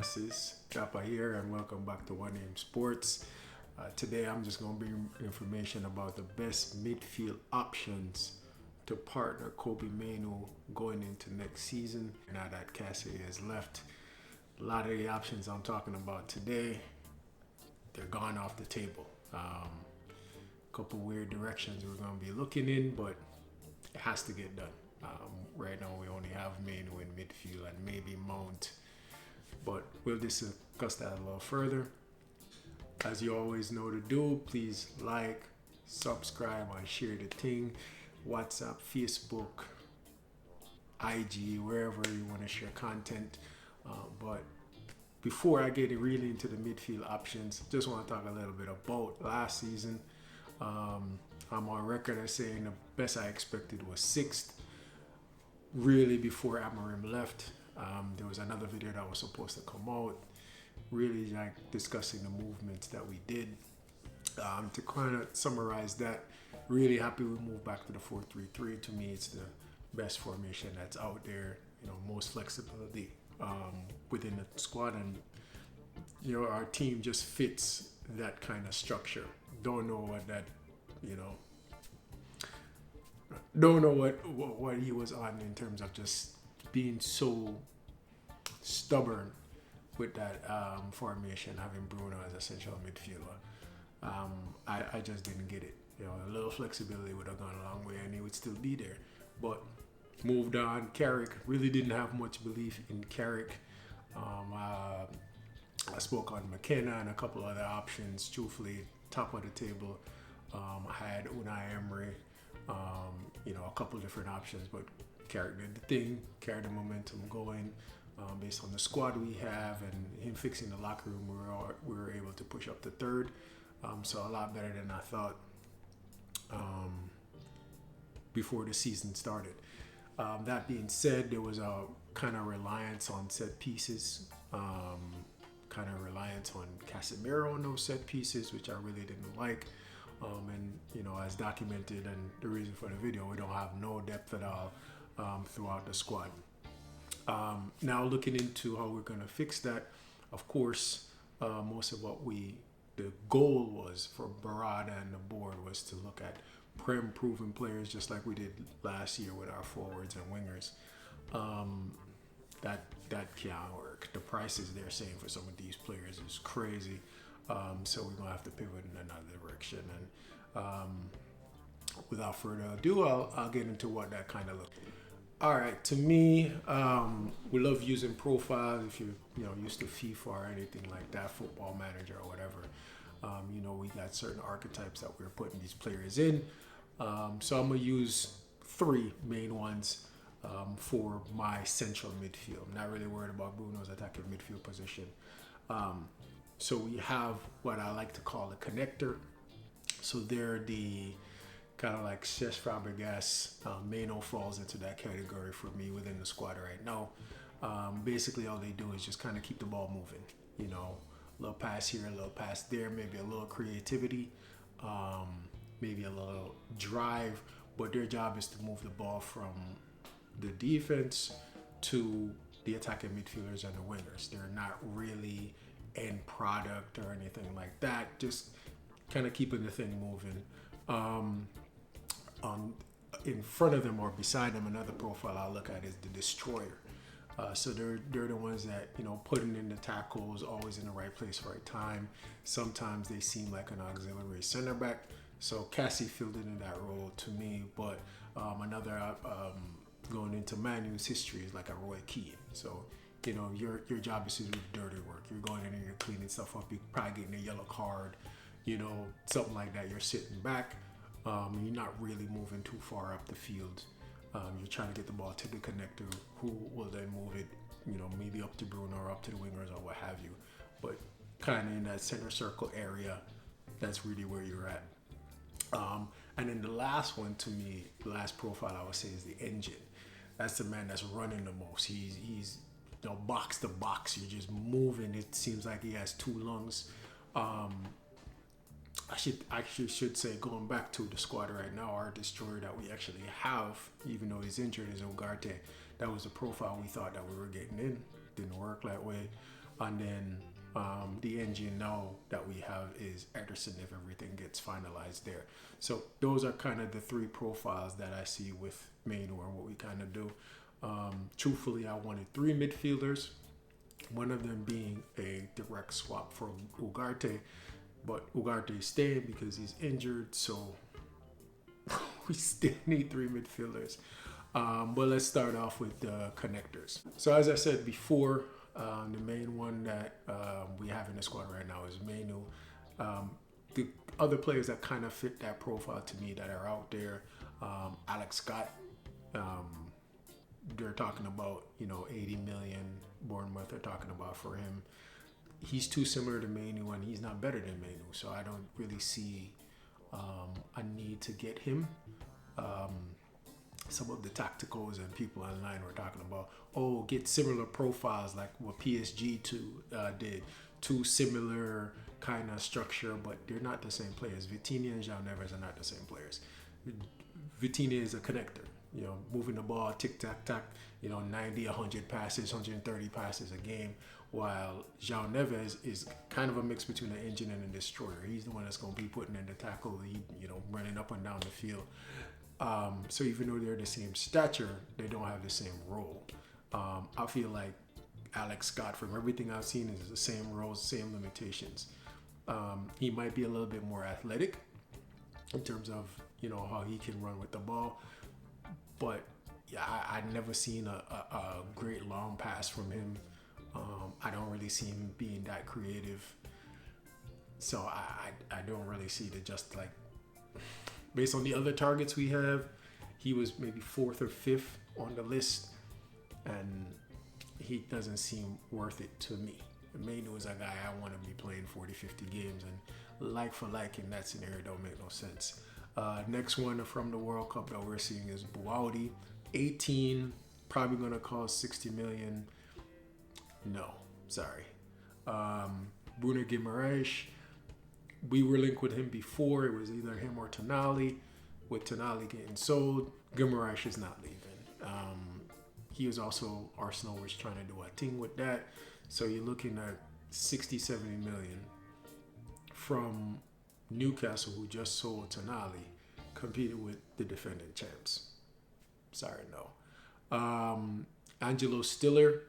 masses, Kappa here, and welcome back to One Name Sports. Today I'm just going to bring information about the best midfield options to partner Kobe Mainoo going into next season. Now that Cassidy has left, a lot of the options I'm talking about today, they're gone off the table. Couple weird directions we're going to be looking in, but it has to get done. Right now we only have Mainoo in midfield and maybe Mount, but we'll discuss that a little further. As you always know to do, please like, subscribe, and share the thing. WhatsApp, Facebook, IG, wherever you want to share content. But before I get really into the midfield options, just want to talk a little bit about last season. I'm on record as saying the best I expected was 6th. Really, before Amarim left, there was another video that was supposed to come out, really like discussing the movements that we did. To kind of summarize that, really happy we moved back to the 4-3-3. To me, it's the best formation that's out there. Most flexibility within the squad, and our team just fits that kind of structure. Don't know what he was on in terms of just being so stubborn with that formation, having Bruno as a central midfielder. I just didn't get it. A little flexibility would have gone a long way and he would still be there. But moved on. Carrick, really didn't have much belief in Carrick. I spoke on McKenna and a couple other options. Truthfully, top of the table. I had Unai Emery, a couple different options, but Carrick did the thing, carried the momentum going based on the squad we have and him fixing the locker room. We were able to push up to 3rd, so a lot better than I thought before the season started. That being said, there was a kind of reliance on set pieces, kind of reliance on Casemiro on those set pieces, which I really didn't like. As documented, and the reason for the video, we don't have no depth at all throughout the squad. Now looking into how we're going to fix that, of course, most of the goal was for Barada and the board was to look at proven players, just like we did last year with our forwards and wingers. That can't work. The prices they're saying for some of these players is crazy. So we're gonna have to pivot in another direction. And without further ado, I'll get into what that kind of looks like. All right, to me, we love using profiles. If you're used to FIFA or anything like that, Football Manager or whatever, we got certain archetypes that we're putting these players in. So I'm gonna use 3 main ones for my central midfield. I'm not really worried about Bruno's attacking midfield position. So we have what I like to call a connector. So they're the kind of like Cesc Fabregas. Mainoo falls into that category for me within the squad right now. Basically, all they do is just kind of keep the ball moving. A little pass here, a little pass there, maybe a little creativity, maybe a little drive. But their job is to move the ball from the defense to the attacking midfielders and the wingers. They're not really end product or anything like that, just kind of keeping the thing moving. In front of them or beside them, another profile I look at is the destroyer. So they're the ones that putting in the tackles, always in the right place, right time. Sometimes they seem like an auxiliary center back. So Cassie filled in that role to me. But another going into Manu's history is like a Roy Keane. So your job is to do the dirty work. You're going in and you're cleaning stuff up. You're probably getting a yellow card, something like that. You're sitting back. You're not really moving too far up the field. You're trying to get the ball to the connector, who will then move it, maybe up to Bruno or up to the wingers or what have you. But kind of in that center circle area, that's really where you're at. And then the last one to me, the last profile I would say is the engine. That's the man that's running the most. He's box to box. You're just moving. It seems like he has 2 lungs. I should say, going back to the squad right now, our destroyer that we actually have, even though he's injured, is Ugarte. That was the profile we thought that we were getting in. Didn't work that way. And then the engine now that we have is Ederson if everything gets finalized there. So those are kind of the three profiles that I see with Manu and what we kind of do. Truthfully, I wanted 3 midfielders, one of them being a direct swap for Ugarte, but Ugarte is staying because he's injured, so we still need 3 midfielders. But let's start off with the connectors. So as I said before, the main one that we have in the squad right now is Manu. The other players that kind of fit that profile to me that are out there, Alex Scott. They're talking about 80 million. Bournemouth are talking about for him. He's too similar to Manu, and he's not better than Manu, so I don't really see a need to get him. Some of the tacticals and people online were talking about, get similar profiles like what PSG did. 2 similar kind of structure, but they're not the same players. Vitinha and João Neves are not the same players. Vitinha is a connector, moving the ball, tick-tack-tack, 90, 100 passes, 130 passes a game, while João Neves is kind of a mix between an engine and a destroyer. He's the one that's going to be putting in the tackle, running up and down the field. So even though they're the same stature, they don't have the same role. I feel like Alex Scott, from everything I've seen, is the same roles, same limitations. He might be a little bit more athletic in terms of how he can run with the ball, but yeah, I've never seen a great long pass from him. I don't really see him being that creative, so I don't really see the based on the other targets we have, he was maybe 4th or 5th on the list, and he doesn't seem worth it to me. Manu is a guy I want to be playing 40, 50 games, and like for like in that scenario don't make no sense. Next one from the World Cup that we're seeing is Buaudi, 18, probably going to cost 60 million. No, sorry. Bruno Guimaraes, we were linked with him before. It was either him or Tonali. With Tonali getting sold, Guimaraes is not leaving. He was also, Arsenal was trying to do a thing with that. So you're looking at 60, 70 million from Newcastle, who just sold Tonali, competed with the defending champs. Sorry, no. Angelo Stiller,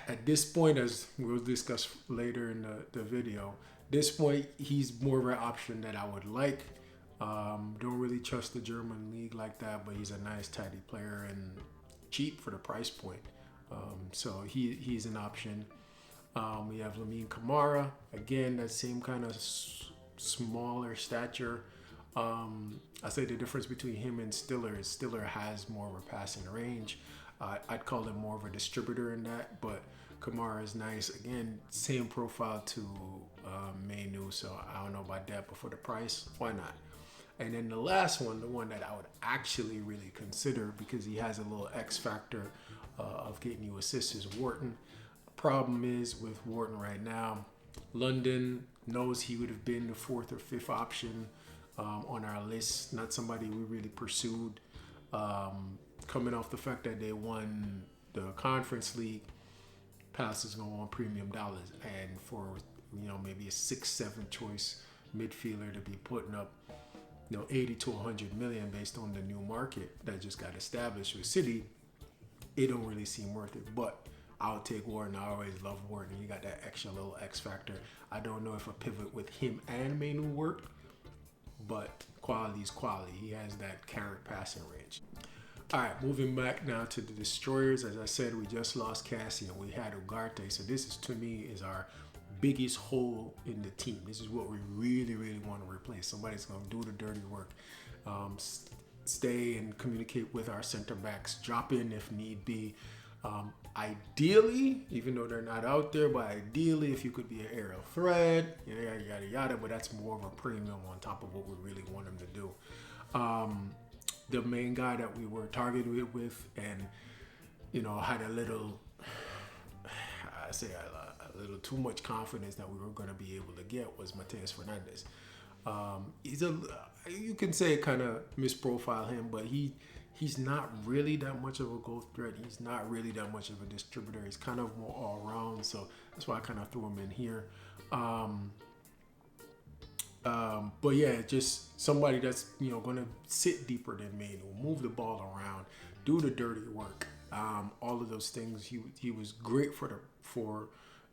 at this point, as we'll discuss later in the video, this point, he's more of an option that I would like. Don't really trust the German league like that, but he's a nice, tidy player and cheap for the price point. So he's an option. We have Lamine Camara, again, that same kind of smaller stature. I say the difference between him and Stiller is Stiller has more of a passing range. I'd call him more of a distributor in that, but Kamara is nice. Again, same profile to Manu, so I don't know about that, but for the price, why not? And then the last one, the one that I would actually really consider because he has a little X factor of getting you assists is Wharton. Problem is with Wharton right now, London knows he would have been the 4th or 5th option on our list, not somebody we really pursued. Coming off the fact that they won the Conference League, Palace is going to want premium dollars, and for maybe a 6th, 7th choice midfielder to be putting up 80 to 100 million based on the new market that just got established with City, it don't really seem worth it. But I'll take Wharton. I always love Wharton. He got that extra little X factor. I don't know if a pivot with him and Manu work, but quality is quality. He has that carrot passing range. All right, moving back now to the destroyers. As I said, we just lost Cassie and we had Ugarte. So this is, to me, is our biggest hole in the team. This is what we really, really want to replace. Somebody's going to do the dirty work. Stay and communicate with our center backs. Drop in if need be. Ideally, even though they're not out there, but ideally, if you could be an aerial threat, yada, yada, yada, but that's more of a premium on top of what we really want them to do. The main guy that we were targeted with and, had a little, a little too much confidence that we were going to be able to get was Mateus Fernandes. You can say kind of misprofile him, but he he's not really that much of a goal threat. He's not really that much of a distributor. He's kind of more all around. So that's why I kind of threw him in here. But yeah, just somebody that's going to sit deeper than Manu, move the ball around, do the dirty work. All of those things. He was great for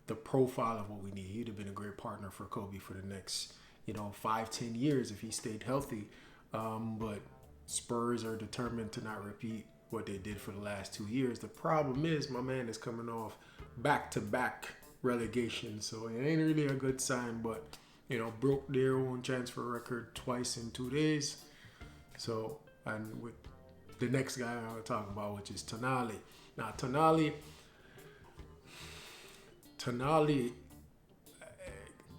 the profile of what we need. He'd have been a great partner for Kobe for the next 5-10 years if he stayed healthy. But Spurs are determined to not repeat what they did for the last 2 years. The problem is my man is coming off back-to-back relegation, so it ain't really a good sign. But broke their own transfer record twice in 2 days. So, and with the next guy I want to talk about, which is Tonali. Now, Tonali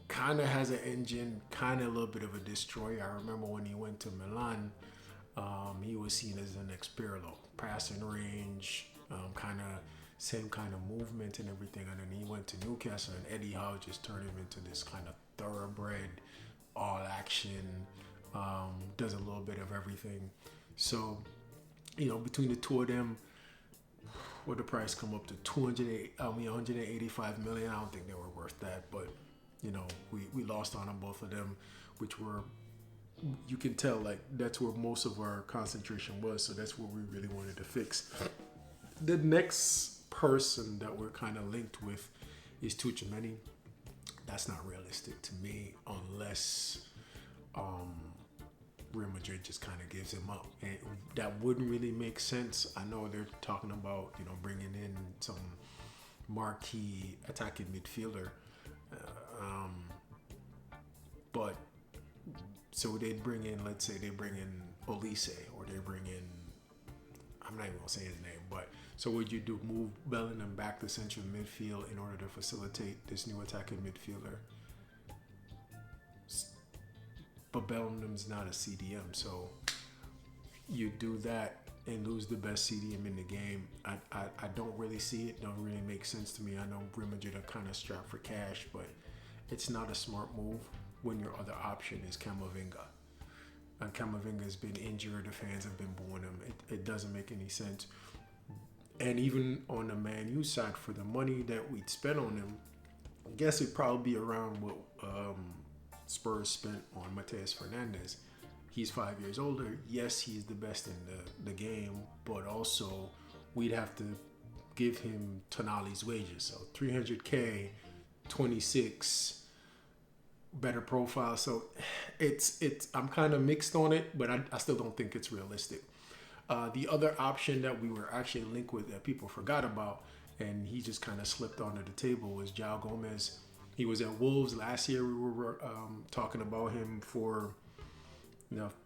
kind of has an engine, kind of a little bit of a destroyer. I remember when he went to Milan, he was seen as an next Pirlo, passing range, same kind of movement and everything. And then he went to Newcastle, and Eddie Howe just turned him into this kind of thoroughbred, all action, does a little bit of everything. So, between the two of them, would the price come up to 185 million? I don't think they were worth that, but we lost on them, both of them, which were, you can tell, like, that's where most of our concentration was. So that's what we really wanted to fix. The next person that we're kind of linked with is Tuchemeni. That's not realistic to me unless Real Madrid just kind of gives him up, and that wouldn't really make sense. I know they're talking about bringing in some marquee attacking midfielder, but so they'd bring in, let's say they bring in Olise, or they bring in, I'm not even gonna say his name, but so would you move Bellingham back to central midfield in order to facilitate this new attacking midfielder? But Bellingham's not a CDM, so you do that and lose the best CDM in the game. I don't really see it. Don't really make sense to me. I know Real Madrid are kind of strapped for cash, but it's not a smart move when your other option is Camavinga. And Camavinga's been injured. The fans have been booing him. It doesn't make any sense. And even on the Man U side, for the money that we'd spent on him, I guess it'd probably be around what Spurs spent on Mateus Fernandes. He's 5 years older. Yes, he's the best in the game, but also we'd have to give him Tonali's wages. So 300K, 26, better profile. So it's I'm kind of mixed on it, but I still don't think it's realistic. The other option that we were actually linked with that people forgot about, and he just kind of slipped onto the table, was João Gomez. He was at Wolves last year. We were talking about him for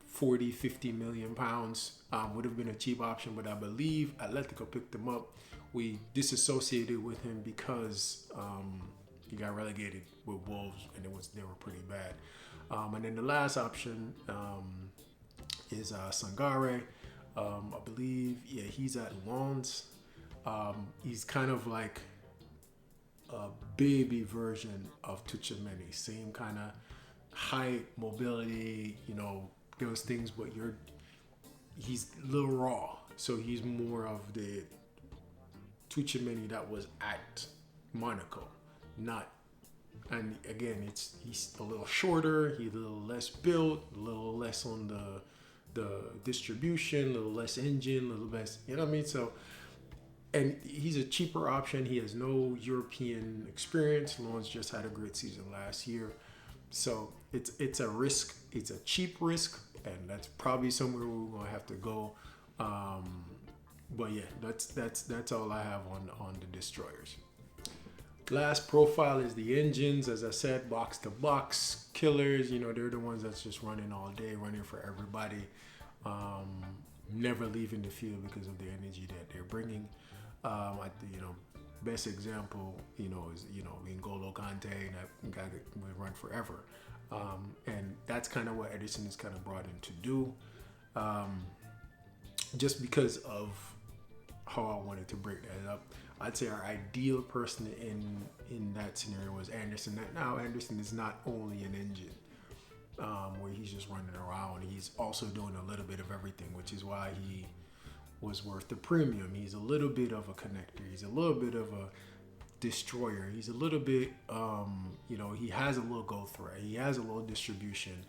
40, 50 million pounds. Would have been a cheap option, but I believe Atletico picked him up. We disassociated with him because he got relegated with Wolves, and they were pretty bad. And then the last option is Sangare. I believe, he's at Lens. He's kind of like a baby version of Tuchemeni. Same kind of height, mobility, those things, but he's a little raw. So he's more of the Tuchemeni that was at Monaco, not. And again, he's a little shorter, he's a little less built, a little less on the distribution, a little less engine, a little less, you know what I mean? So, and he's a cheaper option. He has no European experience. Lawrence just had a great season last year. So it's a risk. It's a cheap risk, and that's probably somewhere we're gonna have to go. But yeah, that's all I have on the destroyers. Last profile is the engines. As I said, box to box killers. They're the ones that's just running all day, running for everybody, never leaving the field because of the energy that they're bringing. Best example, is N'Golo Kante, that guy that will run forever, and that's kind of what Edison is kind of brought in to do, just because of how I wanted to break that up. I'd say our ideal person in that scenario was Anderson. Now Anderson is not only an engine, where he's just running around. He's also doing a little bit of everything, which is why he was worth the premium. He's a little bit of a connector. He's a little bit of a destroyer. He's a little bit, he has a little go threat. He has a little distribution.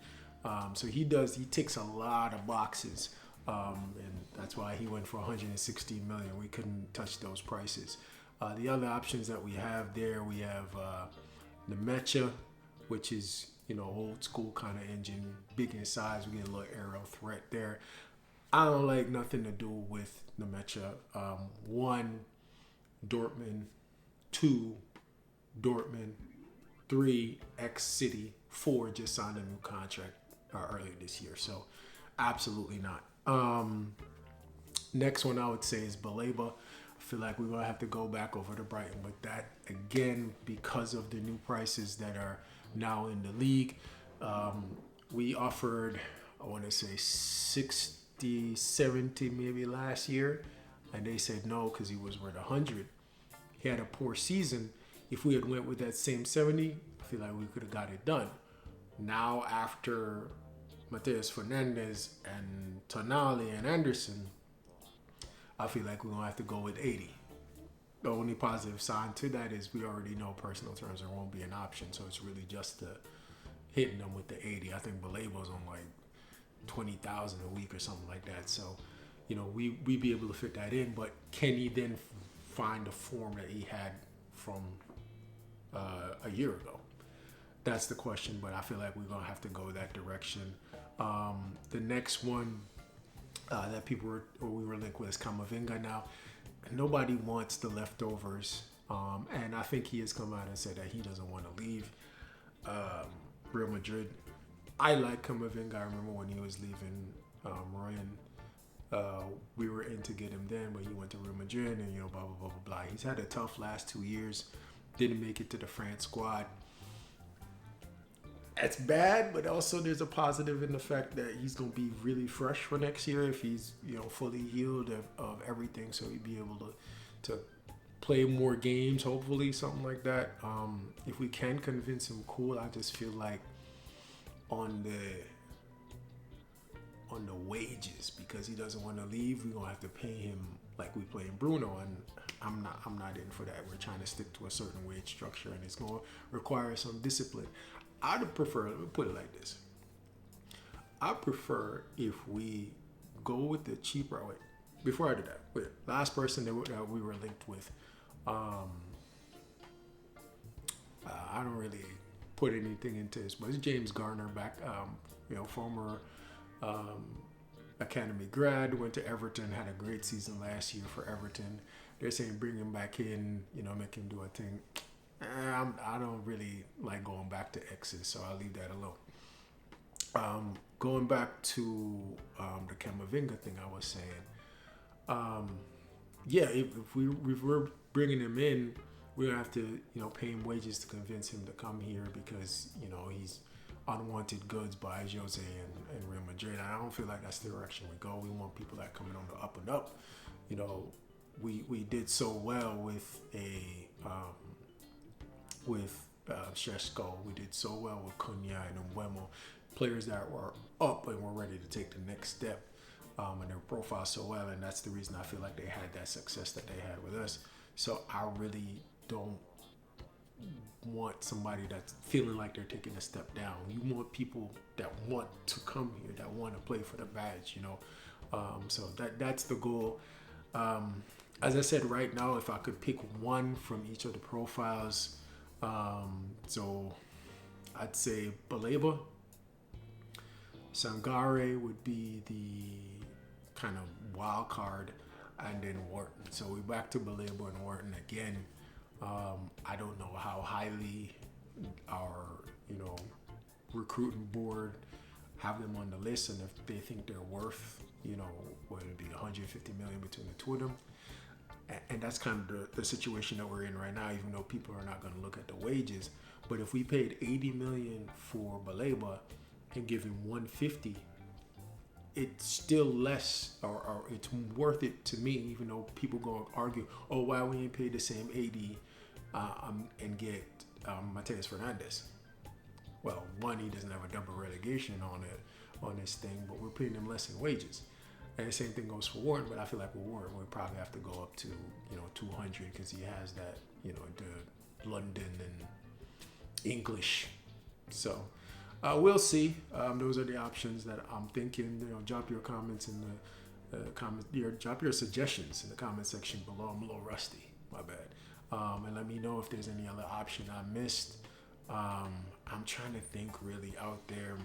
So he ticks a lot of boxes. And that's why he went for 160 million. We couldn't touch those prices. The other options that we have there, we have the Mecha, which is, old school kind of engine, big in size. We get a little aerial threat there. I don't like nothing to do with the Mecha. 1, Dortmund. 2, Dortmund. 3, X-City. 4, just signed a new contract earlier this year. So absolutely not. Next one I would say is Baleba. I feel like we're going to have to go back over to Brighton with that again because of the new prices that are now in the league. We offered, I want to say 60, 70 maybe last year, and they said no because he was worth 100. He had a poor season. If we had went with that same 70, I feel like we could have got it done. Now after Mateus Fernandes and Tonali and Anderson, I feel like we're going to have to go with 80. The only positive sign to that is we already know personal terms there won't be an option, so it's really just hitting them with the 80. I think Balebo's on like 20,000 a week or something like that. So, we'd be able to fit that in, but can he then find the form that he had from a year ago? That's the question, but I feel like we're going to have to go that direction. The next one that we were linked with is Camavinga. Now, nobody wants the leftovers, and I think he has come out and said that he doesn't want to leave Real Madrid. I like Camavinga. I remember when he was leaving Royan, we were in to get him then, but he went to Real Madrid and, blah, blah, blah, blah, blah. He's had a tough last 2 years. Didn't make it to the France squad. It's bad, but also there's a positive in the fact that he's going to be really fresh for next year if he's, fully healed of everything. So he'd be able to play more games, hopefully, something like that. If we can convince him, cool. I just feel like on the wages, because he doesn't want to leave, we're going to have to pay him like we pay Bruno, and I'm not in for that. We're trying to stick to a certain wage structure, and it's going to require some discipline. I'd prefer, let me put it like this. I prefer if we go with the cheaper, before I do that, last person that we were linked with, I don't really put anything into this, but it's James Garner back, former Academy grad, went to Everton, had a great season last year for Everton. They're saying bring him back in, make him do a thing. I don't really like going back to X's, so I'll leave that alone. Going back to the Camavinga thing I was saying, if we're bringing him in, we're going to have to, pay him wages to convince him to come here because, he's unwanted goods by Jose and Real Madrid. I don't feel like that's the direction we go. We want people that coming on the up and up. We did so well with Šeško. We did so well with Cunha and Mbeumo, players that were up and were ready to take the next step, and their profile so well, and that's the reason I feel like they had that success that they had with us. So I really don't want somebody that's feeling like they're taking a step down. You want people that want to come here, that want to play for the badge, so that's the goal. As I said, right now, if I could pick one from each of the profiles, so I'd say Baleba. Sangare would be the kind of wild card, and then Wharton. So we're back to Baleba and Wharton again. I don't know how highly our, recruiting board have them on the list, and if they think they're worth, what it'd be 150 million between the two of them. And that's kind of the situation that we're in right now, even though people are not going to look at the wages. But if we paid 80 million for Baleba and give him 150, it's still less, or it's worth it to me, even though people going to argue, oh, why we ain't paid the same 80 and get Mateus Fernandes. Well, one, he doesn't have a double relegation on this thing, but we're paying him less in wages. And the same thing goes for Warren, but I feel like with Warren, we'll probably have to go up to, 200 because he has that, the London and English. So we'll see. Those are the options that I'm thinking. Drop your comments in the drop your suggestions in the comment section below. I'm a little rusty, my bad. And let me know if there's any other option I missed. I'm trying to think really out there.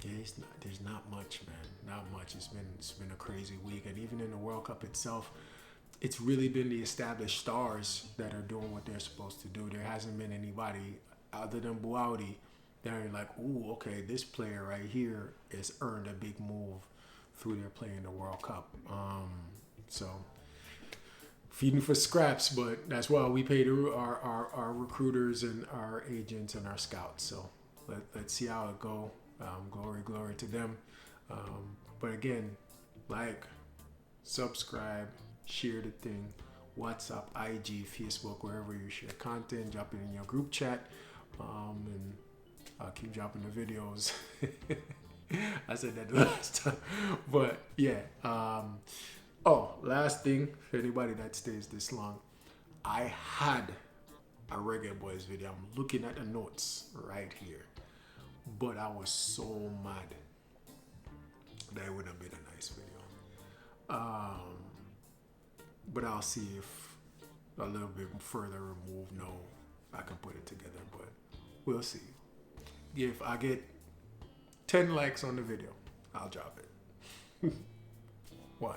Yeah, there's not much, man. Not much. It's been a crazy week, and even in the World Cup itself, it's really been the established stars that are doing what they're supposed to do. There hasn't been anybody other than Buaudi that are like, ooh, okay, this player right here has earned a big move through their play in the World Cup. So feeding for scraps, but that's why we pay our recruiters and our agents and our scouts. So let's see how it go. Glory to them. But again, like, subscribe, share the thing, WhatsApp, IG, Facebook, wherever you share content, drop it in your group chat, and I'll keep dropping the videos. I said that the last time, but yeah. Last thing, for anybody that stays this long, I had a Reggae Boys video. I'm looking at the notes right here. But I was so mad that it would have been a nice video. But I'll see if a little bit further removed, I can put it together. But we'll see. If I get 10 likes on the video, I'll drop it. 1.